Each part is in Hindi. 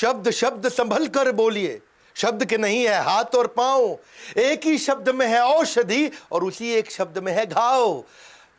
शब्द शब्द संभल कर बोलिए, शब्द के नहीं है हाथ और पांव, एक ही शब्द में है औषधि और उसी एक शब्द में है घाव।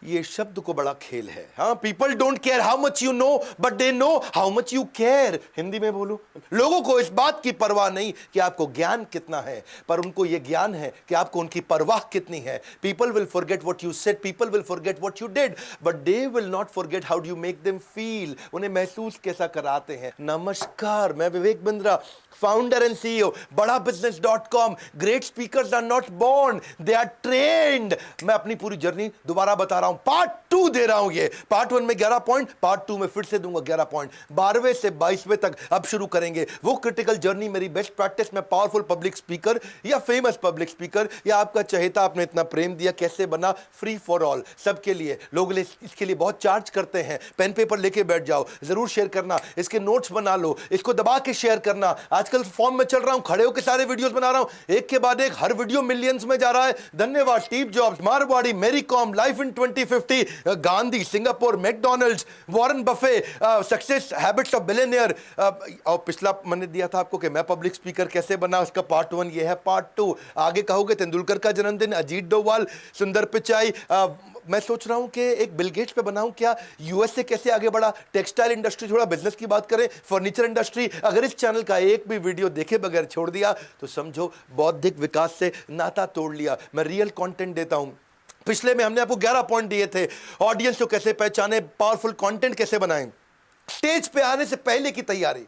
ये शब्द को बड़ा खेल है। हाँ, people don't care how much you know but they know how much you care. Hindi में बोलूं, लोगों को इस बात की परवाह नहीं कि आपको ज्ञान कितना है, पर उनको यह ज्ञान है कि आपको उनकी परवाह कितनी है। People will forget what you said, people will forget what you did, but they will not forget how do you make them feel. उन्हें महसूस कैसा कराते हैं। नमस्कार, मैं Vivek Bindra, founder and CEO Bada business.com। Great speakers are not born, they are trained. मैं अपनी पूरी जर्नी दोबारा बता रहा हूं, पार्ट 2 दे रहा हूं। ये पार्ट 1 में 11 पॉइंट, पार्ट 2 में फिर से दूंगा 11 पॉइंट। 12वें से 22वें तक अब शुरू करेंगे वो क्रिटिकल जर्नी, मेरी बेस्ट प्रैक्टिस में पावरफुल पब्लिक स्पीकर या फेमस पब्लिक स्पीकर या आपका चहेता, आपने इतना प्रेम दिया, कैसे बना फ्री फॉर ऑल, सबके लिए। लोग इसके लिए बहुत चार्ज करते हैं। पेन पेपर लेके बैठ जाओ, जरूर शेयर करना, इसके नोट्स बना लो, इसको दबा के शेयर करना। आजकल फॉर्म में चल रहा हूं, खड़े होकर सारे वीडियोस बना रहा हूं, एक के बाद एक हर वीडियो मिलियंस में जा रहा है। धन्यवाद स्टीव जॉब्स, मारवाड़ी, मेरी com, life in 2050, Gandhi, Singapore, McDonald's, Warren Buffett, success habits of billionaire. और पिछला मैंने दिया था आपको कि मैं पब्लिक स्पीकर कैसे बना, उसका पार्ट 1 ये है। पार्ट 2 आगे कहोगे तेंदुलकर का जन्मदिन, अजीत डोभाल, सुंदर पिचाई। मैं सोच रहा हूं कि एक बिल गेट्स पे बनाऊं क्या, यूएस से कैसे आगे बढ़ा, टेक्सटाइल इंडस्ट्री, थोड़ा बिजनेस की बात करें, फर्नीचर इंडस्ट्री। अगर इस चैनल का एक भी वीडियो देखे बगैर छोड़ दिया तो समझो बौद्धिक विकास से नाता तोड़ लिया। मैं रियल कंटेंट देता हूं। पिछले में हमने आपको 11 पॉइंट दिए थे, ऑडियंस को कैसे पहचाने, पावरफुल कंटेंट कैसे बनाएं, स्टेज पे आने से पहले की तैयारी,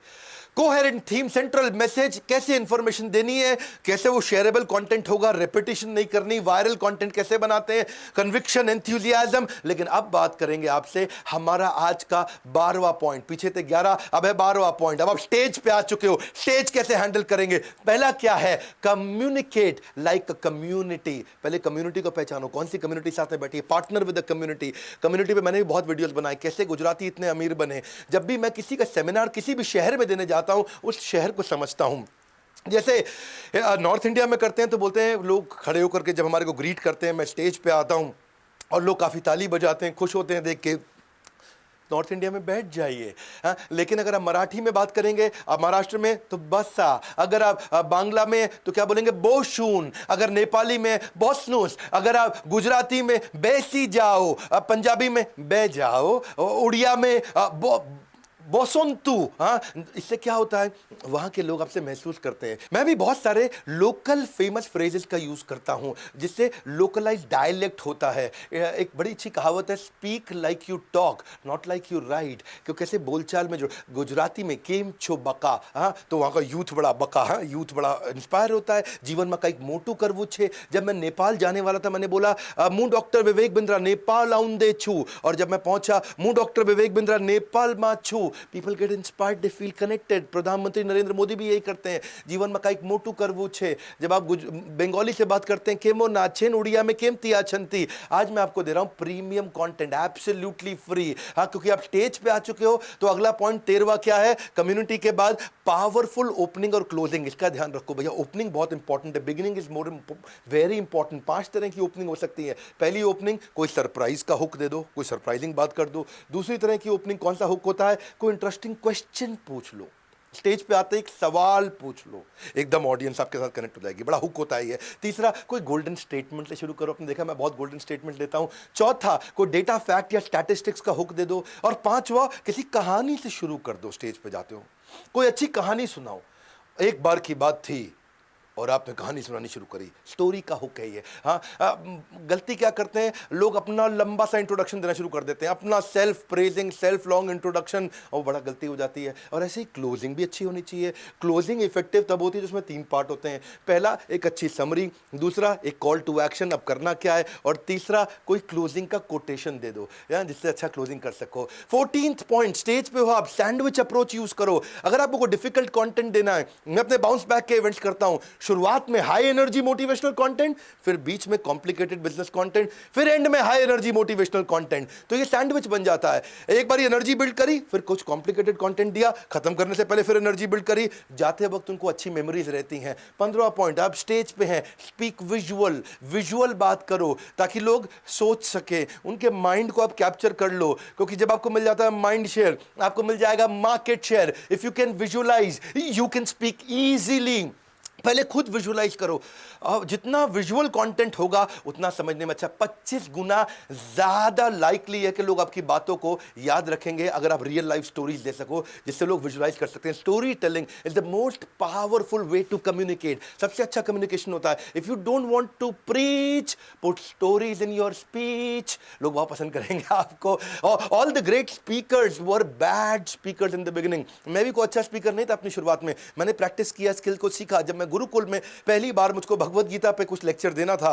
कोहेरेंट थीम, सेंट्रल मैसेज, कैसे इंफॉर्मेशन देनी है, कैसे वो शेयरेबल कंटेंट होगा, रेपिटेशन नहीं करनी, वायरल कंटेंट कैसे बनाते हैं, कन्विक्शन, एंथुसियाज्म। लेकिन अब बात करेंगे आपसे हमारा आज का 12वां पॉइंट। पीछे थे 11, अब है 12वां पॉइंट। अब आप स्टेज पे आ चुके हो, स्टेज कैसे हैंडल करेंगे। पहला क्या है, कम्युनिकेट लाइक अ कम्युनिटी। पहले कम्युनिटी को पहचानो, कौन सी कम्युनिटी साथ में बैठी है, partner with the community. Community पे मैंने भी बहुत वीडियोस बनाए, कैसे गुजराती इतने अमीर बने। जब भी मैं किसी का सेमिनार किसी भी शहर में देने जाता हूं, उस शहर को समझता हूं। जैसे नॉर्थ इंडिया में करते हैं तो बोलते हैं लोग खड़े होकर के, जब हमारे को ग्रीट करते हैं, मैं स्टेज पे आता हूं और लोग काफी ताली बजाते हैं, खुश होते हैं देख के। नॉर्थ इंडिया में बैठ जाइए। हाँ, लेकिन अगर आप मराठी में बात करेंगे, आप महाराष्ट्र में तो बसा, अगर आप बांग्ला में तो क्या बोलेंगे, बोशून, अगर नेपाली में बोसनूस, अगर आप गुजराती में बेसी जाओ, पंजाबी में बे जाओ, उड़िया में बोसंतु। हाँ, इससे क्या होता है, वहां के लोग आपसे महसूस करते हैं। मैं भी बहुत सारे लोकल फेमस फ्रेजेस का यूज करता हूं, जिससे लोकलाइज डायलेक्ट होता है। एक बड़ी अच्छी कहावत है, speak like you talk not like you right. क्योंकि कैसे बोलचाल में जो गुजराती में केम छो बका, हाँ, तो वहां का यूथ बड़ा बका, हाँ, यूथ बड़ा इंस्पायर होता है। जीवन में कई मोटू करवू छे। जब मैं नेपाल जाने वाला था, मैंने बोला मु डॉक्टर विवेक बिंद्रा नेपाल आउं दे छू, और जब मैं पहुंचा, मु डॉक्टर विवेक बिंद्रा नेपाल मा छू। People get inspired, they feel connected. प्रधानमंत्री नरेंद्र मोदी भी यही करते हैं, जीवन में काइक मोटू करवू छे। जब आप बंगाली से बात करते हैं, केमो नाचेन, उड़िया में केम तिया छंती। आज मैं आपको दे रहा हूं प्रीमियम कंटेंट, एब्सोल्युटली फ्री। हाँ, क्योंकि आप स्टेज पे आ चुके हो। तो अगला पॉइंट 13वां क्या है, कम्युनिटी के बाद पावरफुल ओपनिंग और क्लोजिंग। इसका ध्यान रखो भैया, ओपनिंग बहुत इंपॉर्टेंट है, beginning is more very important. 5 तरह की ओपनिंग हो सकती है। पहली ओपनिंग, कोई सरप्राइज का हुक दे दो, कोई सरप्राइजिंग बात कर दो। दूसरी तरह की ओपनिंग कौन सा हुक होता है, कोई इंटरेस्टिंग क्वेश्चन पूछ लो, स्टेज पे आते एक सवाल पूछ लो, एकदम ऑडियंस आपके साथ कनेक्ट हो जाएगी। बड़ा हुक होता है ये। तीसरा, कोई गोल्डन स्टेटमेंट से शुरू करो। आपने देखा मैं बहुत गोल्डन स्टेटमेंट देता हूं। चौथा, कोई डेटा फैक्ट या स्टैटिस्टिक्स का हुक दे दो। और पांचवा, किसी कहानी से शुरू कर दो। स्टेज पे जाते हो, कोई अच्छी कहानी सुनाओ। एक बार की बात थी और आपने कहानी सुनानी शुरू करी, स्टोरी का हुक है ये। हाँ, गलती क्या करते हैं लोग, अपना लंबा सा इंट्रोडक्शन देना शुरू कर देते हैं, अपना self praising, self long introduction, और बड़ा गलती हो जाती है। और ऐसे ही क्लोजिंग भी अच्छी होनी चाहिए। क्लोजिंग इफेक्टिव तब होती है जिसमें 3 पार्ट होते हैं। पहला, एक अच्छी समरी। दूसरा, एक कॉल टू एक्शन, अब करना क्या है। और तीसरा, कोई क्लोजिंग का कोटेशन दे दो, जिससे अच्छा क्लोजिंग कर सको। 14th पॉइंट, स्टेज पे हो आप, सैंडविच अप्रोच यूज करो। अगर आपको डिफिकल्ट कंटेंट देना है, मैं अपने बाउंस बैक के इवेंट्स करता हूं, शुरुआत में हाई एनर्जी मोटिवेशनल कंटेंट, फिर बीच में कॉम्प्लिकेटेड बिजनेस कंटेंट, फिर एंड में हाई एनर्जी मोटिवेशनल कंटेंट। तो ये सैंडविच बन जाता है। एक बार एनर्जी बिल्ड करी, फिर कुछ कॉम्प्लिकेटेड कंटेंट दिया, खत्म करने से पहले फिर एनर्जी बिल्ड करी, जाते वक्त उनको अच्छी मेमोरीज रहती हैं। 15 पॉइंट, आप स्टेज पे हैं, स्पीक विजुअल, विजुअल बात करो ताकि लोग सोच सके, उनके माइंड को आप कैप्चर कर लो, क्योंकि जब आपको मिल जाता है माइंड शेयर, आपको मिल जाएगा market share. If you can visualise, you can speak easily. पहले खुद विजुअलाइज करो, और जितना विजुअल कंटेंट होगा उतना समझने में अच्छा। 25 गुना ज़्यादा लाइकली है कि लोग आपकी बातों को याद रखेंगे अगर आप रियल लाइफ स्टोरीज दे सको जिससे लोग विजुअलाइज कर सकते हैं। Storytelling is the most powerful way to communicate. सबसे अच्छा कम्युनिकेशन होता है। If you don't want to preach, put stories in your speech. लोग बहुत पसंद करेंगे आपको। All the great speakers were bad speakers in the beginning. मैं भी कोई अच्छा स्पीकर नहीं था अपनी शुरुआत में, मैंने प्रैक्टिस किया, स्किल को सीखा। जब मैं गुरुकुल में पहली बार मुझको भगवत गीता पे कुछ लेक्चर देना था,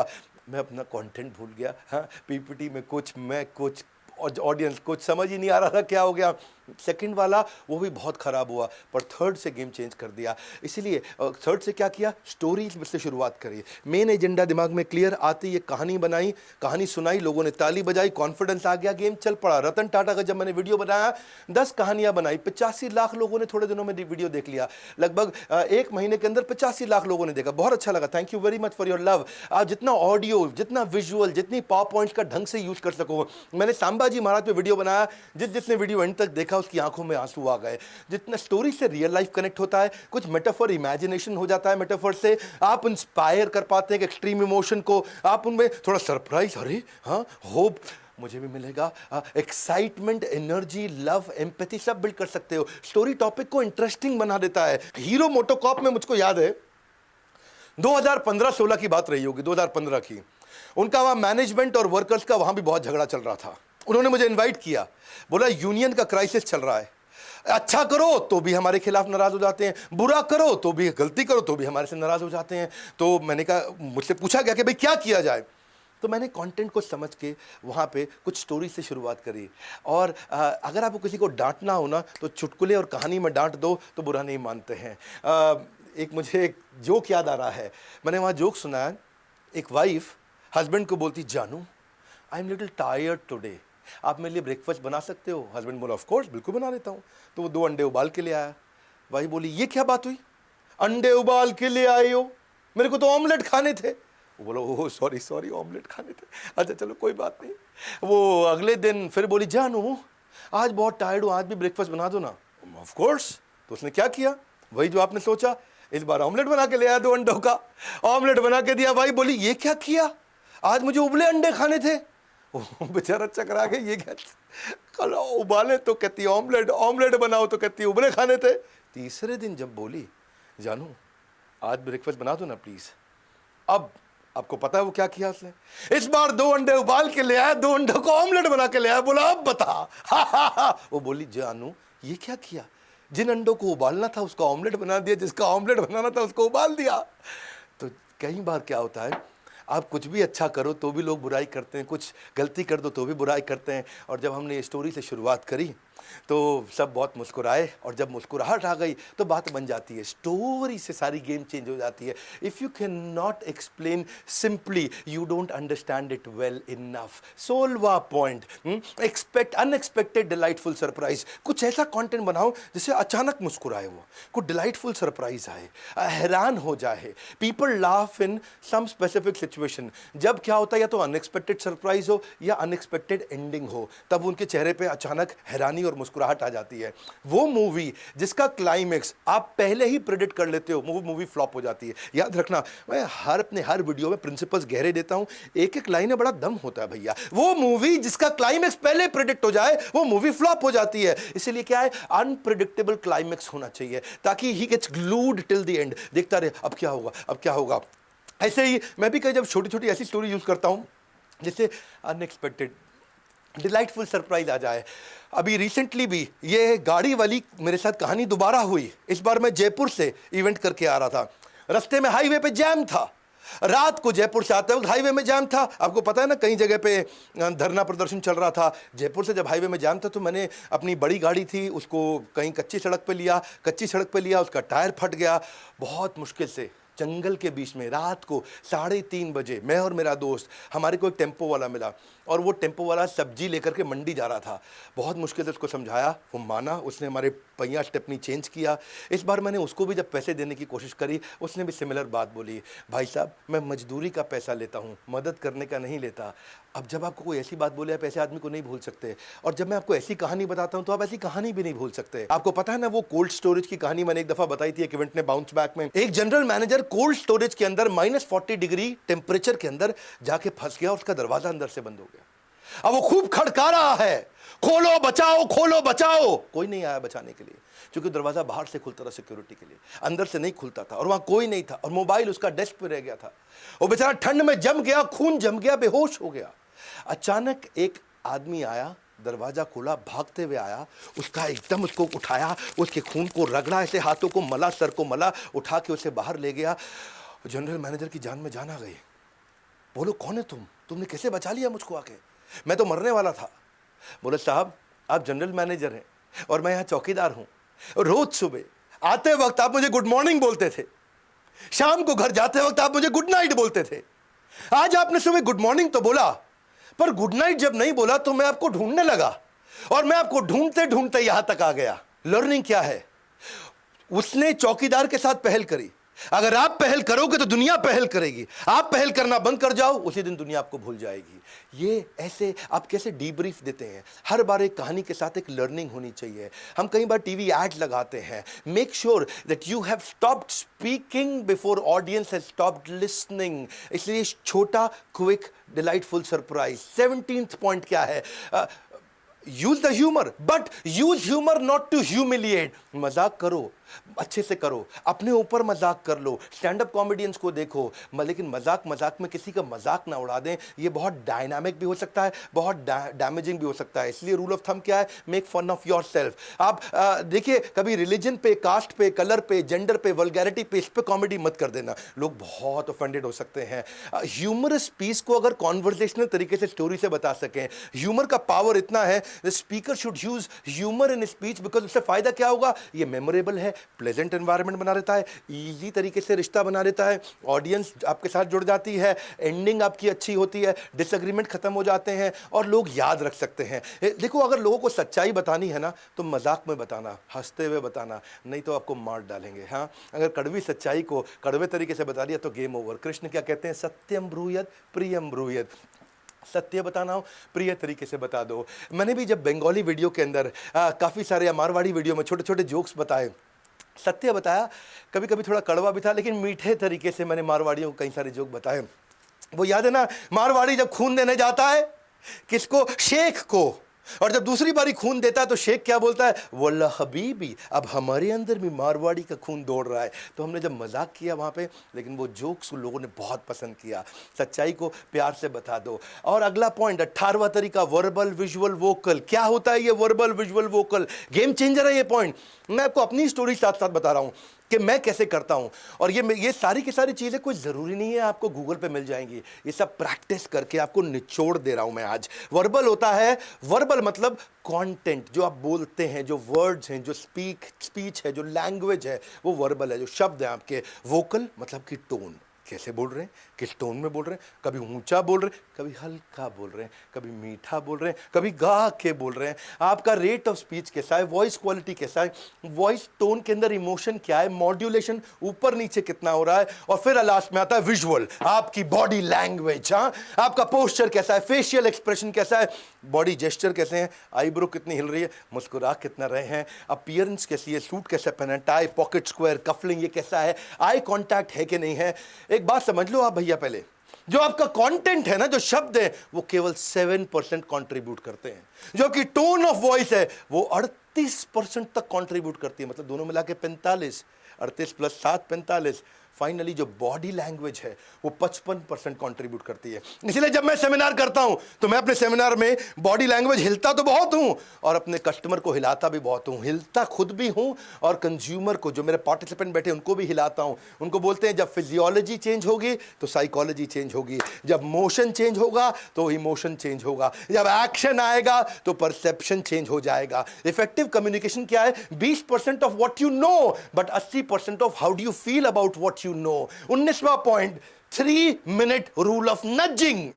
मैं अपना कंटेंट भूल गया। हाँ, पीपीटी में कुछ, मैं कुछ, ऑडियंस कुछ, समझ ही नहीं आ रहा था क्या हो गया। सेकंड वाला वो भी बहुत ख़राब हुआ, पर थर्ड से गेम चेंज कर दिया। इसीलिए थर्ड से क्या किया, स्टोरीज से शुरुआत करी। मेन एजेंडा दिमाग में क्लियर आती, ये कहानी बनाई, कहानी सुनाई, लोगों ने ताली बजाई, कॉन्फिडेंस आ गया, गेम चल पड़ा। रतन टाटा का जब मैंने वीडियो बनाया, 10 कहानियां बनाई, 85 लाख लोगों ने थोड़े दिनों में वीडियो देख लिया। लगभग 1 महीने के अंदर 85 लाख लोगों ने देखा। बहुत अच्छा लगा, thank you very much for your love. आप जितना ऑडियो, जितना विजुअल, जितनी पावर पॉइंट्स का ढंग से यूज कर सको। मैंने सांबाजी महाराज पे वीडियो बनाया, जिसने वीडियो एंड तक देखा उसकी आंखों में आंसू आ गए। जितना स्टोरी से रियल लाइफ कनेक्ट होता है, कुछ मेटाफर इमेजिनेशन हो जाता है, मेटाफर से आप इंस्पायर कर पाते हैं एक्सट्रीम इमोशन को। आप उनमें थोड़ा सरप्राइज, अरे हाँ, होप मुझे भी मिलेगा, एक्साइटमेंट, एनर्जी, लव, एम्पैथी सब बिल्ड कर सकते हो। स्टोरी टॉपिक को इंटरेस्टिंग बना देता है। हीरो मोटोकॉर्प में मुझको याद है 2015-16 की बात रही होगी, 2015 की। उनका वहां मैनेजमेंट और वर्कर्स का वहां भी बहुत झगड़ा चल रहा था। उन्होंने मुझे इनवाइट किया, बोला यूनियन का क्राइसिस चल रहा है, अच्छा करो तो भी हमारे खिलाफ नाराज हो जाते हैं, बुरा करो तो भी, गलती करो तो भी हमारे से नाराज हो जाते हैं। तो मैंने कहा, मुझसे पूछा गया कि भाई क्या किया जाए। तो मैंने कंटेंट को समझ के वहाँ पे कुछ स्टोरी से शुरुआत करी। और अगर आपको किसी को डांटना हो ना, तो चुटकुले और कहानी में डांट दो तो बुरा नहीं मानते हैं। एक मुझे एक जोक याद आ रहा है, मैंने वहाँ जोक सुना है। एक वाइफ हस्बैंड को बोलती, जानू I am little tired today, आप मेरे लिए ब्रेकफास्ट बना सकते हो? हस्बैंड बोला, ऑफ कोर्स, बिल्कुल बना देता हूँ। तो वो 2 अंडे उबाल के ले आया। वाइफ बोली, ये क्या बात हुई, अंडे उबाल के ले आए हो, मेरे को तो ऑमलेट खाने थे। वो बोला, ओह सॉरी ऑमलेट खाने थे, अच्छा चलो कोई बात नहीं। वो अगले दिन फिर बोली, जानू आज बहुत टायर्ड हूँ, आज भी ब्रेकफास्ट बना दो ना। Of course. तो उसने क्या किया, वही जो आपने सोचा, इस बार ऑमलेट बना के ले आया, 2 अंडों का ऑमलेट बना के दिया। भाई बोली, ये क्या किया, आज मुझे उबले अंडे खाने थे। बेचारा चकरा के, ये क्या, कल उबाले तो कहती ऑमलेट, ऑमलेट बनाओ तो कहती उबले खाने थे। तीसरे दिन जब बोली, जानू आज ब्रेकफास्ट बना दो ना प्लीज। अब आपको पता है वो क्या किया उसने, इस बार 2 अंडे उबाल के ले आया, 2 अंडों को ऑमलेट बना के ले आया। बोला, अब बता। वो बोली, जानू ये क्या किया, जिन अंडों को उबालना था उसका ऑमलेट बना दिया, जिसका ऑमलेट बनाना था उसको उबाल दिया। तो कई बार क्या होता है, आप कुछ भी अच्छा करो तो भी लोग बुराई करते हैं, कुछ गलती कर दो तो भी बुराई करते हैं। और जब हमने ये स्टोरी से शुरुआत करी तो सब बहुत मुस्कुराए, और जब मुस्कुराहट आ गई तो बात बन जाती है। स्टोरी से सारी गेम चेंज हो जाती है। If you can not explain simply, you don't understand it well enough. 16वां point, expect unexpected delightful surprise. कुछ ऐसा कंटेंट बनाओ जिससे अचानक मुस्कुराए वो, कुछ डिलाइटफुल सरप्राइज आए, हैरान हो जाए। People laugh in some specific situation. जब क्या होता है, या तो अनएक्सपेक्टेड सरप्राइज हो या अनएक्सपेक्टेड एंडिंग हो, तब उनके चेहरे पे अचानक हैरानी और मुस्कुराहट आ जाती है। वो मूवी जिसका क्लाइमेक्स आप पहले ही प्रेडिक्ट कर लेते हो, वो मूवी फ्लॉप हो जाती है। याद रखना, मैं अपने हर वीडियो में प्रिंसिपल्स गहरे देता हूं, एक एक लाइन में बड़ा दम होता है भैया। वो मूवी जिसका क्लाइमेक्स पहले प्रेडिक्ट हो जाए, वो मूवी फ्लॉप हो जाती है। इसीलिए क्या है, अनप्रेडिक्टेबल क्लाइमेक्स होना चाहिए, ताकि he gets glued till the end, देखता रहे अब क्या होगा, अब क्या होगा। ऐसे ही मैं भी कई जब छोटी छोटी ऐसी स्टोरी यूज करता हूं जिससे अनएक्सपेक्टेड डिलाइटफुल सरप्राइज आ जाए। अभी रिसेंटली भी ये गाड़ी वाली मेरे साथ कहानी दोबारा हुई। इस बार मैं जयपुर से इवेंट करके आ रहा था, रास्ते में हाईवे पे जैम था। रात को जयपुर से आते वक्त हाईवे में जैम था। आपको पता है ना, कई जगह पे धरना प्रदर्शन चल रहा था। जयपुर से जब हाईवे में जैम था तो मैंने अपनी बड़ी गाड़ी थी उसको कहीं कच्ची सड़क पे लिया, उसका टायर फट गया। बहुत मुश्किल से जंगल के बीच में रात को 3:30 बजे मैं और मेरा दोस्त, हमारे को एक टेम्पो वाला मिला और वो टेम्पो वाला सब्जी लेकर के मंडी जा रहा था। बहुत मुश्किल से उसको समझाया, वो माना, उसने हमारे पहिया स्टेपनी चेंज किया। इस बार मैंने उसको भी जब पैसे देने की कोशिश करी, उसने भी सिमिलर बात बोली, भाई साहब मैं मजदूरी का पैसा लेता हूँ, मदद करने का नहीं लेता। अब जब आपको कोई ऐसी बात बोले, आप ऐसे आदमी को नहीं भूल सकते। और जब मैं आपको ऐसी कहानी बताता हूँ तो आप ऐसी कहानी भी नहीं भूल सकते। आपको पता है ना वो कोल्ड स्टोरेज की कहानी मैंने एक दफा बताई थी एक इवेंट ने, बाउंस बैक में। एक जनरल मैनेजर कोल्ड स्टोरेज के अंदर -40 डिग्री टेम्परेचर के अंदर जाके फंस गया, उसका दरवाजा अंदर से बंद हो गया। अब वो खूब खड़का रहा है, खोलो बचाओ, खोलो बचाओ। कोई नहीं आया बचाने के लिए, क्योंकि दरवाजा बाहर से खुलता था सिक्योरिटी के लिए, अंदर से नहीं खुलता था, और वहां कोई नहीं था, और मोबाइल उसका डेस्क पे रह गया था। वो बेचारा ठंड में जम गया, खून जम गया, बेहोश हो गया। अचानक एक आदमी आया, दरवाजा खोला, भागते हुए आया, उसका एकदम उसको उठाया, उसके खून को रगड़ा, ऐसे हाथों को मला, सर को मला, उठा के उसे बाहर ले गया। जनरल मैनेजर की जान में जान आ गई। बोलो कौन है तुम, तुमने कैसे बचा लिया मुझको आके, मैं तो मरने वाला था। बोले साहब आप जनरल मैनेजर हैं और मैं यहाँ चौकीदार हूँ, रोज सुबह आते वक्त आप मुझे गुड मॉर्निंग बोलते थे, शाम को घर जाते वक्त आप मुझे गुड नाइट बोलते थे। आज आपने सुबह गुड मॉर्निंग तो बोला, पर गुड नाइट जब नहीं बोला तो मैं आपको ढूंढने लगा, और मैं आपको ढूंढते ढूंढते यहां तक आ गया। लर्निंग क्या है, उसने चौकीदार के साथ पहल करी। अगर आप पहल करोगे तो दुनिया पहल करेगी, आप पहल करना बंद कर जाओ, उसी दिन दुनिया आपको भूल जाएगी। ये ऐसे आप कैसे डीब्रीफ देते हैं, हर बार एक कहानी के साथ एक लर्निंग होनी चाहिए। हम कई बार टीवी एड लगाते हैं, make sure that you have stopped speaking before audience has stopped listening. इसलिए छोटा, quick, delightful surprise. 17th point क्या है, use the humour, but use humour not to humiliate. मजाक करो, अच्छे से करो, अपने ऊपर मजाक कर लो, स्टैंड अप कॉमेडियंस को देखो, लेकिन मजाक मजाक में किसी का मजाक ना उड़ा दें। ये बहुत डायनामिक भी हो सकता है, बहुत डैमेजिंग भी हो सकता है। इसलिए रूल ऑफ थंब क्या है, make fun of yourself. आप देखिए, कभी रिलीजन पे, कास्ट पे, कलर पे, जेंडर पे, वल्गैरिटी पे, इस पे कॉमेडी मत कर देना, लोग बहुत ऑफेंडेड हो सकते हैं। ह्यूमरस पीस को अगर कॉन्वर्सेशनल तरीके से स्टोरी से बता सकें, ह्यूमर का पावर इतना है, the speaker should use humour in speech, because उससे फायदा क्या होगा, ये मेमोरेबल है, प्लेजेंट एनवायरनमेंट बना देता है, इजी तरीके से रिश्ता बना देता है, ऑडियंस आपके साथ जुड़ जाती है, एंडिंग आपकी अच्छी होती है, डिसएग्रीमेंट खत्म हो जाते हैं, और लोग याद रख सकते हैं। देखो, अगर लोगों को सच्चाई बतानी है ना, तो मजाक में बताना, हंसते हुए बताना, नहीं तो आपको मार डालेंगे। हाँ, अगर कड़वी सच्चाई को कड़वे तरीके से बता दिया तो गेम ओवर। कृष्ण क्या कहते हैं, सत्यम ब्रूयत प्रियम ब्रूयत। सत्य बताना हो, प्रिय तरीके से बता दो। मैंने भी जब बंगाली वीडियो के अंदर काफ़ी सारे मारवाड़ी वीडियो में छोटे छोटे जोक्स बताए, सत्य बताया, कभी कभी थोड़ा कड़वा भी था, लेकिन मीठे तरीके से मैंने मारवाड़ियों को कई सारे जोक बताए। वो याद है ना, मारवाड़ी जब खून देने जाता है किसको, शेख को, और जब दूसरी बारी खून देता है तो शेख क्या बोलता है, वल्ला हबीबी, अब हमारे अंदर भी मारवाड़ी का खून दौड़ रहा है। तो हमने जब मजाक किया वहाँ पे, लेकिन वो जोक्स लोगों ने बहुत पसंद किया। सच्चाई को प्यार से बता दो। और अगला पॉइंट, 18वां तरीका, वर्बल विजुअल वोकल। क्या होता है ये verbal visual vocal, game changer है ये पॉइंट। मैं आपको अपनी स्टोरी साथ साथ बता रहा हूँ कि मैं कैसे करता हूं, और ये सारी की सारी चीजें कोई जरूरी नहीं है आपको गूगल पे मिल जाएंगी, ये सब प्रैक्टिस करके आपको निचोड़ दे रहा हूं मैं आज। वर्बल होता है, वर्बल मतलब कंटेंट, जो आप बोलते हैं, जो वर्ड्स हैं, जो स्पीच है, जो लैंग्वेज है, वो वर्बल है, जो शब्द है आपके। वोकल मतलब कि टोन, कैसे बोल रहे हैं, किस टोन में बोल रहे हैं, कभी ऊंचा बोल रहे हैं, कभी हल्का बोल रहे हैं, कभी मीठा बोल रहे हैं, कभी गा के बोल रहे हैं। आपका रेट ऑफ स्पीच कैसा है, वॉइस क्वालिटी कैसा है, वॉइस टोन के अंदर इमोशन क्या है, मॉड्यूलेशन ऊपर नीचे कितना हो रहा है, और फिर लास्ट में आता है विजुअल, आपकी बॉडी लैंग्वेज। हाँ, आपका पोस्चर कैसा है, फेशियल एक्सप्रेशन कैसा है, बॉडी जेस्चर कैसे हैं, आईब्रो कितनी हिल रही है, मुस्कुरा कितना रहे हैं, अपीयरेंस कैसी है, सूट कैसे पहना है, टाई, पॉकेट स्क्वायर, कफलिंग ये कैसा है, आई कॉन्टैक्ट है कि नहीं है। एक बात समझ लो आप भैया, पहले जो आपका कंटेंट है ना, जो शब्द है, वो केवल 7% कंट्रीब्यूट करते हैं, जो आपकी टोन ऑफ वॉइस है वो 38% तक कंट्रीब्यूट करती है, मतलब दोनों मिला के 45, 38 + 7 45। फाइनली जो बॉडी लैंग्वेज है वो 55% कंट्रीब्यूट करती है। इसलिए जब मैं सेमिनार करता हूं तो मैं अपने सेमिनार में बॉडी लैंग्वेज हिलता तो बहुत हूं, और अपने कस्टमर को हिलाता भी बहुत हूं, हिलता खुद भी हूं, और कंज्यूमर को, जो मेरे पार्टिसिपेंट बैठे उनको भी हिलाता हूं। उनको बोलते हैं जब फिजियोलॉजी चेंज होगी तो साइकोलॉजी चेंज होगी, जब मोशन चेंज होगा तो इमोशन चेंज होगा, जब एक्शन आएगा तो परसेप्शन चेंज हो जाएगा। इफेक्टिव कम्युनिकेशन क्या है, 20% of what you know, but 80% of how do you feel about what you know. 19वां point, 3 minute rule of nudging.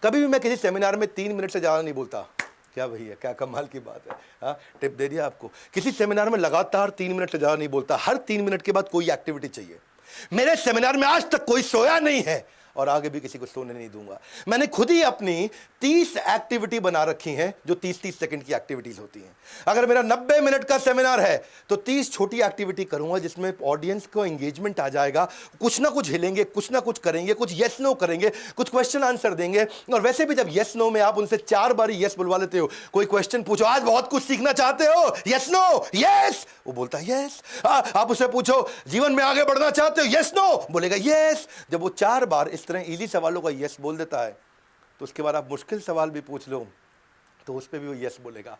कभी भी मैं किसी सेमिनार में 3 मिनट से ज्यादा नहीं बोलता. क्या भैया, क्या कमाल की बात है. हाँ, टिप दे दिया आपको. किसी सेमिनार में लगातार 3 मिनट से ज्यादा नहीं बोलता. हर 3 मिनट के बाद कोई एक्टिविटी चाहिए. मेरे सेमिनार में आज तक कोई सोया नहीं है और आगे भी किसी को सोने नहीं दूंगा. मैंने खुद ही अपनी 30 एक्टिविटी बना रखी हैं जो 30-30 सेकंड की एक्टिविटीज होती हैं. अगर मेरा 90 मिनट का सेमिनार है तो 30 छोटी एक्टिविटी करूंगा जिसमें ऑडियंस को एंगेजमेंट आ जाएगा. कुछ ना कुछ हिलेंगे, कुछ ना कुछ करेंगे, कुछ यस नो करेंगे, कुछ क्वेश्चन आंसर देंगे. और वैसे भी जब यस नो में आप उनसे 4 बारी यस बुलवा लेते हो, कोई क्वेश्चन पूछो, आज बहुत कुछ सीखना चाहते हो, यस नो यस, वो बोलता है यस. आप उसे पूछो, जीवन में आगे बढ़ना चाहते हो, यस नो, बोलेगा यस. जब वो 4 बार इस तरह इजी सवालों का यस बोल देता है तो उसके बाद आप मुश्किल सवाल भी पूछ लो तो उस पर भी वो यस बोलेगा.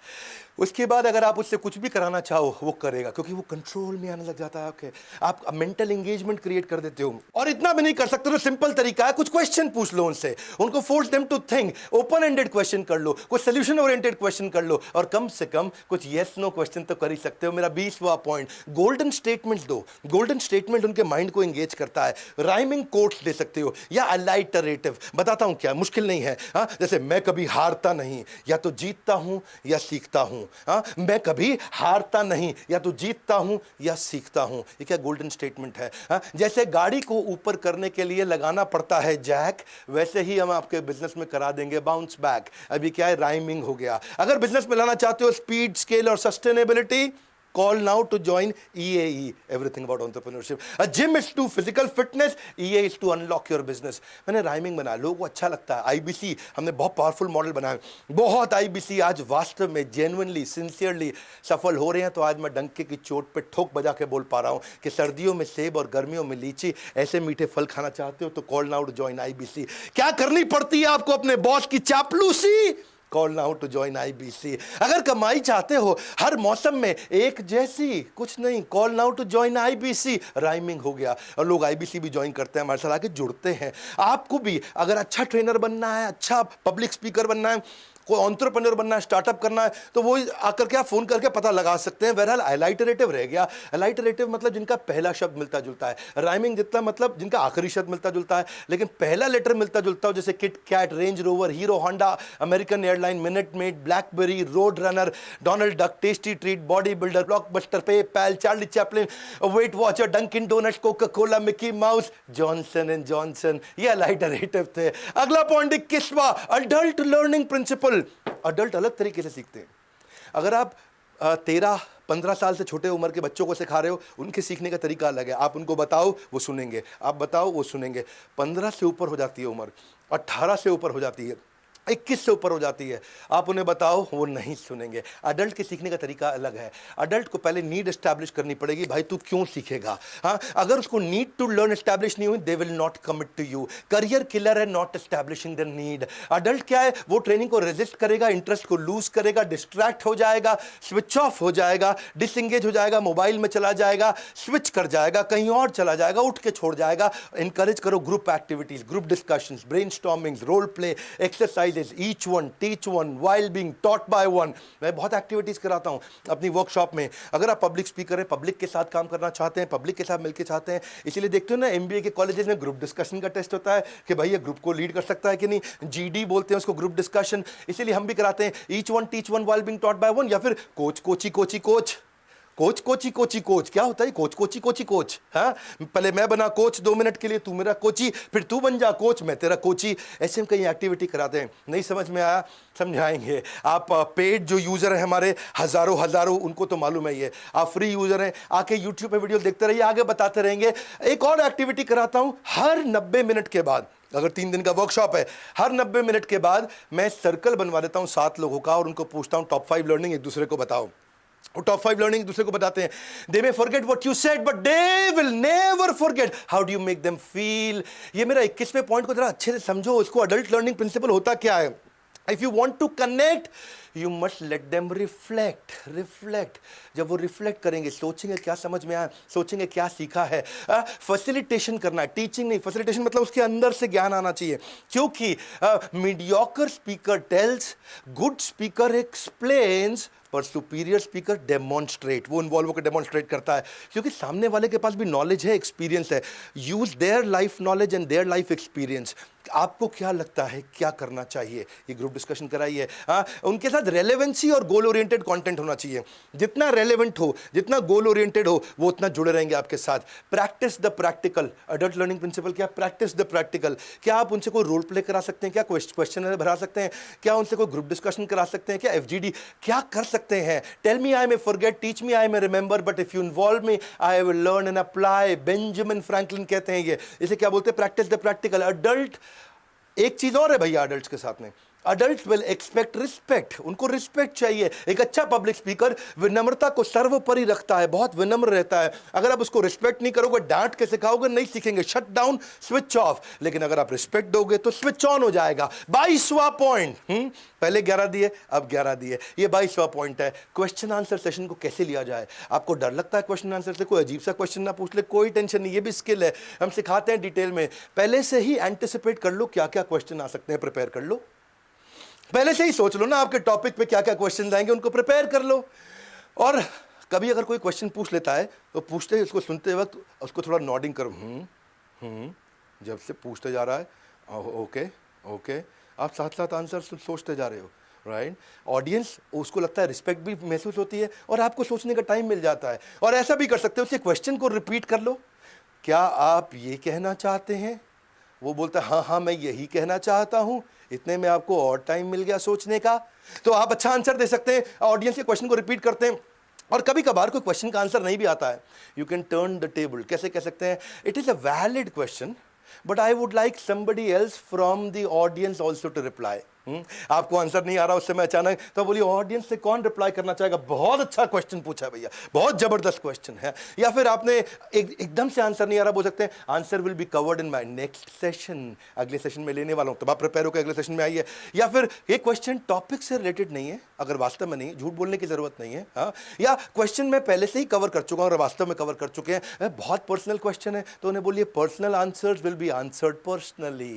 उसके बाद अगर आप उससे कुछ भी कराना चाहो वो करेगा, क्योंकि वो कंट्रोल में आने लग जाता है. आपके आप मेंटल एंगेजमेंट क्रिएट कर देते हो. और इतना भी नहीं कर सकते तो सिंपल तरीका है, कुछ क्वेश्चन पूछ लो उनसे, उनको force them to think. Open ended question कर लो, कुछ सोल्यूशन ओरिएंटेड क्वेश्चन कर लो, और कम से कम कुछ यस नो क्वेश्चन तो कर ही सकते हो. मेरा 20वां पॉइंट, गोल्डन स्टेटमेंट्स दो. गोल्डन स्टेटमेंट उनके माइंड को एंगेज करता है. राइमिंग कोट्स दे सकते हो या अलाइटरेटिव. बताता हूं क्या, मुश्किल नहीं है. हाँ, जैसे मैं कभी हारता नहीं, या तो जीतता हूं या सीखता हूं. हाँ, मैं कभी हारता नहीं, या तो जीतता हूं या सीखता हूं. ये क्या गोल्डन स्टेटमेंट है. हाँ, जैसे गाड़ी को ऊपर करने के लिए लगाना पड़ता है जैक, वैसे ही हम आपके बिजनेस में करा देंगे बाउंस बैक. अभी क्या है, राइमिंग हो गया. अगर बिजनेस में लाना चाहते हो स्पीड, स्केल और sustainability, call now to join EAE, everything about entrepreneurship. A gym is to physical fitness, EA is to unlock your business. मैंने राइमिंग बनाया, लोगों को अच्छा लगता है. IBC हमने बहुत पावरफुल मॉडल बनाया. बहुत IBC आज वास्तव में जेन्युइनली, सिंसियरली सफल हो रहे हैं. तो आज मैं डंके की चोट पे ठोक बजा के बोल पा रहा हूं कि सर्दियों में सेब और गर्मियों में लीची, ऐसे मीठे फल खाना चाहते हो तो call now to join IBC. क्या करनी पड़ती है आपको, अपने बॉस की चापलूसी. Call now to join IBC. अगर कमाई चाहते हो हर मौसम में एक जैसी, कुछ नहीं, call now to join IBC. Rhyming हो गया और लोग IBC भी ज्वाइन करते हैं, हमारे साथ आके जुड़ते हैं. आपको भी अगर अच्छा ट्रेनर बनना है, अच्छा पब्लिक स्पीकर बनना है, कोई एंटरप्रेन्योर बनना है, स्टार्टअप करना है, तो वो आकर के आप फोन करके पता लगा सकते हैं. बहरहाल अलाइटरेटिव रह गया. अलाइटरेटिव मतलब जिनका पहला शब्द मिलता जुलता है. राइमिंग जितना मतलब जिनका आखिरी शब्द मिलता जुलता है लेकिन पहला लेटर मिलता जुलता हो, जैसे Kit Kat, Range Rover, Hero Honda, American Airline, Minute Maid, BlackBerry, Road Runner, Donald Duck, tasty treat, body builder, blockbuster, PayPal, Charlie Chaplin, Weight Watcher, Dunkin Donuts, Coca Cola, Mickey Mouse, Johnson and Johnson. ये अलाइटरेटिव थे. अगला पॉइंट 21वां, अडल्ट लर्निंग प्रिंसिपल. अडल्ट अलग तरीके से सीखते हैं. अगर आप 13-15 साल से छोटे उम्र के बच्चों को सिखा रहे हो, उनके सीखने का तरीका अलग है. आप उनको बताओ वो सुनेंगे, आप बताओ वो सुनेंगे. 15 से ऊपर हो जाती है उम्र, 18 से ऊपर हो जाती है, 21 से ऊपर हो जाती है, आप उन्हें बताओ वो नहीं सुनेंगे. अडल्ट के सीखने का तरीका अलग है. अडल्ट को पहले नीड एस्टैब्लिश करनी पड़ेगी, भाई तू क्यों सीखेगा. हाँ, अगर उसको नीड टू लर्न एस्टैब्लिश नहीं हुई, they will not commit to you. Career killer है not establishing the need. Adult क्या है, वो ट्रेनिंग को रेजिस्ट करेगा, इंटरेस्ट को लूज करेगा, डिस्ट्रैक्ट हो जाएगा, स्विच ऑफ हो जाएगा, डिसएंगेज हो जाएगा, मोबाइल में चला जाएगा, स्विच कर जाएगा, कहीं और चला जाएगा, उठ के छोड़ जाएगा. इंकरेज करो group activities, group discussions, brainstorming, role play, exercise, each one teach one while being taught by one. मैं बहुत एक्टिविटीज कराता हूं अपनी वर्कशॉप में. अगर आप पब्लिक स्पीकर हैं, पब्लिक के साथ काम करना चाहते हैं, पब्लिक के साथ मिलकर चाहते हैं, इसीलिए देखते हो ना MBA के कॉलेजेस में ग्रुप डिस्कशन का टेस्ट होता है कि भाई ये ग्रुप को लीड कर सकता है कि नहीं. GD बोलते हैं उसको, ग्रुप डिस्कशन. इसीलिए हम भी कराते हैं each one teach one while being taught by one, या फिर coach Kochi Kochi coach, coach Kochi Kochi coach. क्या होता है कोच कोची कोची कोच. हाँ, पहले मैं बना कोच 2 मिनट के लिए, तू मेरा कोची, फिर तू बन जा कोच, मैं तेरा कोची. ऐसे हम कई एक्टिविटी कराते हैं. नहीं समझ में आया, समझाएंगे. आप पेड जो यूजर हैं हमारे, हजारों, उनको तो मालूम है ये. आप फ्री यूजर हैं, आके यूट्यूब पे वीडियो देखते रहिए, आगे बताते रहेंगे. एक और एक्टिविटी कराता हूं हर 90 मिनट के बाद. अगर 3 दिन का वर्कशॉप है, हर 90 मिनट के बाद मैं सर्कल बनवा देता हूं 7 लोगों का और उनको पूछता हूं टॉप 5 लर्निंग एक दूसरे को बताओ. टॉप 5 लर्निंग एक दूसरे को बताते हैं. They may forget what you said but they will never forget how do you make them feel. ये मेरा 21वें पॉइंट को जरा अच्छे से समझो. इसको अडल्ट लर्निंग प्रिंसिपल होता क्या है. If you want to connect you must let them reflect. जब वो रिफ्लेक्ट करेंगे, सोचेंगे क्या समझ में आया, सोचेंगे क्या सीखा है। फैसिलिटेशन करना है, टीचिंग नहीं, फैसिलिटेशन मतलब उसके अंदर से ज्ञान आना चाहिए। क्योंकि mediocre speaker tells, good speaker explains, पर सुपीरियर स्पीकर डेमोन्स्ट्रेट, वो इन्वॉल्व होकर डेमोन्स्ट्रेट करता है, क्योंकि सामने वाले के पास भी नॉलेज है, एक्सपीरियंस है। Use their life knowledge and their life experience. आपको क्या लगता है क्या करना चाहिए, ये ग्रुप डिस्कशन कराइए। उनके साथ रेलेवेंसी और गोल ओरिएंटेड कंटेंट होना चाहिए। जितना रेलेवेंट हो, जितना गोल ओरिएंटेड हो, वो उतना जुड़े रहेंगे आपके साथ। Practice the practical, adult learning principle क्या, प्रैक्टिस द प्रैक्टिकल। क्या आप उनसे कोई रोल प्ले करा सकते हैं, क्या क्वेश्चन भरा सकते हैं, क्या उनसे कोई ग्रुप डिस्कशन करा सकते हैं, क्या एफजीडी क्या कर सकते हैं। Tell me I may forget, teach me I may remember, but if you involve me I will learn and apply. Benjamin Franklin कहते हैं ये, इसे क्या बोलते हैं, प्रैक्टिस द प्रैक्टिकल। अडल्ट, एक चीज और है भैया अडल्ट्स के साथ में, अडल्ट्स विल एक्सपेक्ट रिस्पेक्ट, उनको रिस्पेक्ट चाहिए। एक अच्छा पब्लिक स्पीकर विनम्रता को सर्वोपरि रखता है, बहुत विनम्र रहता है। अगर आप उसको रिस्पेक्ट नहीं करोगे, डांट के सिखाओगे, नहीं सीखेंगे। Shut down, switch off. लेकिन अगर आप रिस्पेक्ट दोगे तो स्विच ऑन हो जाएगा। 22वां पॉइंट, पहले 11 दिए, अब 11 दिए, ये 22वां पॉइंट है। क्वेश्चन आंसर सेशन को कैसे लिया जाए। आपको डर लगता है क्वेश्चन आंसर से, कोई अजीब सा क्वेश्चन ना पूछ ले, कोई टेंशन नहीं, ये भी स्किल है, हम सिखाते हैं डिटेल में। पहले से ही एंटिसिपेट कर लो क्या क्या क्वेश्चन आ सकते हैं, प्रिपेयर कर लो। पहले से ही सोच लो ना आपके टॉपिक पे क्या क्या क्वेश्चन आएंगे, उनको प्रिपेयर कर लो। और कभी अगर कोई क्वेश्चन पूछ लेता है तो पूछते ही उसको सुनते वक्त उसको थोड़ा नॉडिंग करो, जब से पूछते जा रहा है, ओके ओके, आप साथ साथ आंसर सोचते जा रहे हो, राइट। ऑडियंस उसको लगता है रिस्पेक्ट भी महसूस होती है और आपको सोचने का टाइम मिल जाता है। और ऐसा भी कर सकते हो, उसी क्वेश्चन को रिपीट कर लो, क्या आप ये कहना चाहते हैं। वो बोलता है हाँ हाँ मैं यही कहना चाहता हूं। इतने में आपको और टाइम मिल गया सोचने का, तो आप अच्छा आंसर दे सकते हैं। ऑडियंस के क्वेश्चन को रिपीट करते हैं। और कभी कभार कोई क्वेश्चन का आंसर नहीं भी आता है, you can turn the table. कैसे कह सकते हैं, it is a valid question but I would like somebody else from the audience also to reply. आपको आंसर नहीं आ रहा उस समय अचानक, तो बोलिए ऑडियंस से कौन रिप्लाई करना चाहेगा, बहुत अच्छा क्वेश्चन पूछा भैया, बहुत जबरदस्त क्वेश्चन है। या फिर आपने एकदम से आंसर नहीं आ रहा, बोल सकते हैं answer will be covered in my next session, अगले सेशन में लेने वाला हूं, तब आप प्रिपेयर होकर अगले सेशन में आइए। या फिर ये क्वेश्चन टॉपिक से रिलेटेड नहीं है, अगर वास्तव में नहीं, झूठ बोलने की जरूरत नहीं है। हाँ, या क्वेश्चन मैं पहले से ही कवर कर चुका हूं और वास्तव में कवर कर चुके हैं, बहुत पर्सनल क्वेश्चन है, तो उन्हें बोलिए personal answers will be answered personally.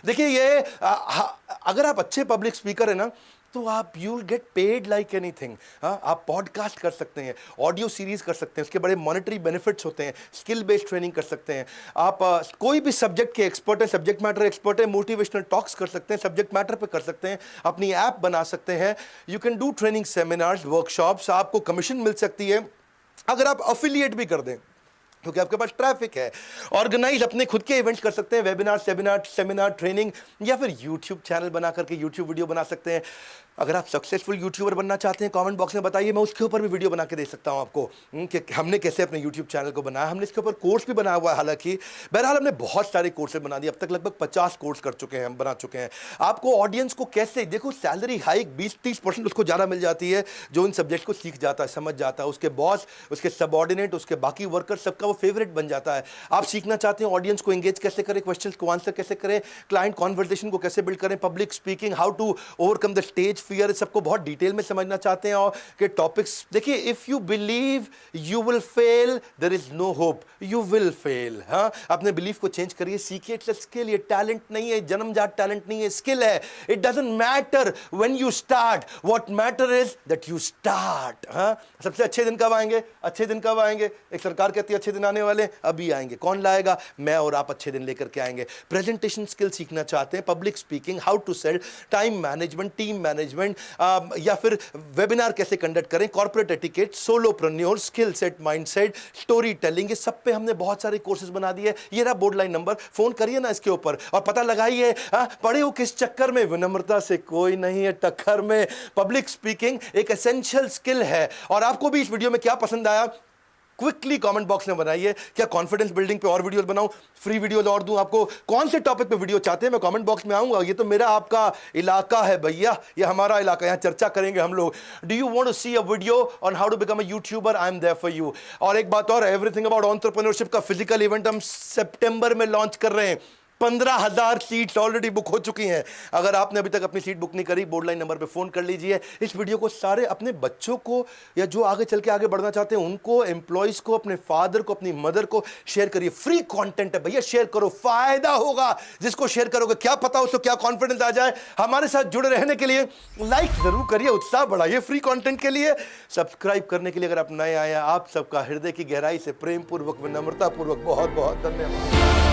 देखिए ये अगर आप अच्छे पब्लिक स्पीकर है ना, तो आप you will get paid like anything. आप पॉडकास्ट कर सकते हैं, ऑडियो सीरीज कर सकते हैं, उसके बड़े मॉनेटरी बेनिफिट्स होते हैं, स्किल बेस्ड ट्रेनिंग कर सकते हैं। आप कोई भी सब्जेक्ट के एक्सपर्ट है, सब्जेक्ट मैटर एक्सपर्ट है, मोटिवेशनल टॉक्स कर सकते हैं, सब्जेक्ट मैटर पे कर सकते हैं, अपनी ऐप बना सकते हैं। You can do training seminars, workshops, आपको कमीशन मिल सकती है अगर आप अफिलिएट भी कर दें, क्योंकि आपके पास ट्रैफिक है। ऑर्गेनाइज अपने खुद के इवेंट्स कर सकते हैं, वेबिनार, सेमिनार, ट्रेनिंग, या फिर यूट्यूब चैनल बना करके यूट्यूब वीडियो बना सकते हैं। अगर आप सक्सेसफुल यूट्यूबर बनना चाहते हैं, कमेंट बॉक्स में बताइए, मैं उसके ऊपर भी वीडियो बना के दे सकता हूं आपको कि हमने कैसे अपने यूट्यूब चैनल को बनाया। हमने इसके ऊपर कोर्स भी बनाया हुआ है, हालांकि बहरहाल हमने बहुत सारे कोर्सेज बना दिए, अब तक लगभग 50 कोर्स कर चुके हैं, हम बना चुके हैं। आपको ऑडियंस को कैसे, देखो सैलरी हाइक 20-30% उसको ज़्यादा मिल जाती है जो इन सब्जेक्ट को सीख जाता है, समझ जाता है। उसके बॉस, उसके सबऑर्डिनेट, उसके बाकी वर्कर, सबका वो फेवरेट बन जाता है। आप सीखना चाहते हैं ऑडियंस को एंगेज कैसे करें, क्वेश्चंस को आंसर कैसे करें, क्लाइंट कॉन्वर्सेशन को कैसे बिल्ड करें, public speaking, how to overcome the stage fear, सबको बहुत डिटेल में समझना चाहते हैं और के टॉपिक्स। देखिए, if you believe you will fail, there is no hope, you will fail. हाँ, अपने बिलीफ को चेंज करिए, सीखिए। इट्स अ स्किल, ये टैलेंट नहीं है, जन्मजात टैलेंट नहीं है, स्किल है। It doesn't matter when you start, what matter is that you start. हाँ, सबसे अच्छे दिन कब आएंगे, अच्छे दिन कब आएंगे, एक सरकार कहती है अच्छे दिन आने वाले, अभी आएंगे। कौन लाएगा, मैं और आप अच्छे दिन लेकर के आएंगे। प्रेजेंटेशन स्किल सीखना चाहते हैं, public speaking, how to sell, time management, team management, या फिर वेबिनार कैसे कंडक्ट करें, corporate etiquette, solopreneur, skill set, mindset, storytelling, ये सब पे हमने बहुत सारे कोर्सेज बना दिए। ये रहा बोर्ड लाइन नंबर, फोन करिए ना इसके ऊपर और पता लगाइए पढ़े हो किस चक्कर में। विनम्रता से कोई नहीं है टक्कर में। पब्लिक स्पीकिंग एक एसेंशियल स्किल है। और आपको भी इस वीडियो में क्या पसंद आया, क्विकली कमेंट बॉक्स में बनाइए। क्या कॉन्फिडेंस बिल्डिंग पे और वीडियोस बनाऊं, फ्री वीडियोस और दूं आपको, कौन से टॉपिक पे वीडियो चाहते हैं, मैं कमेंट बॉक्स में आऊंगा। ये तो मेरा आपका इलाका है भैया, ये हमारा इलाका, यहां चर्चा करेंगे हम लोग। Do you want to see a video on how to become a YouTuber, I am there for you. और एक बात और, एवरीथिंग अबाउट एंटरप्रेन्योरशिप का फिजिकल इवेंट हम सितंबर में लॉन्च कर रहे हैं। 15,000 सीट्स ऑलरेडी बुक हो चुकी हैं। अगर आपने अभी तक अपनी सीट बुक नहीं करी, बोर्ड लाइन नंबर पे फोन कर लीजिए। इस वीडियो को सारे अपने बच्चों को या जो आगे चल के आगे बढ़ना चाहते हैं उनको, एम्प्लॉइज को, अपने फादर को, अपनी मदर को शेयर करिए। फ्री कंटेंट है भैया, शेयर करो, फायदा होगा। जिसको शेयर करोगे क्या पता उसको क्या कॉन्फिडेंस आ जाए। हमारे साथ जुड़े रहने के लिए लाइक जरूर करिए, उत्साह बढ़ाइए फ्री कंटेंट के लिए। सब्सक्राइब करने के लिए अगर आप नए आए हैं, आप सबका हृदय की गहराई से प्रेम पूर्वक, विनम्रता पूर्वक बहुत बहुत धन्यवाद।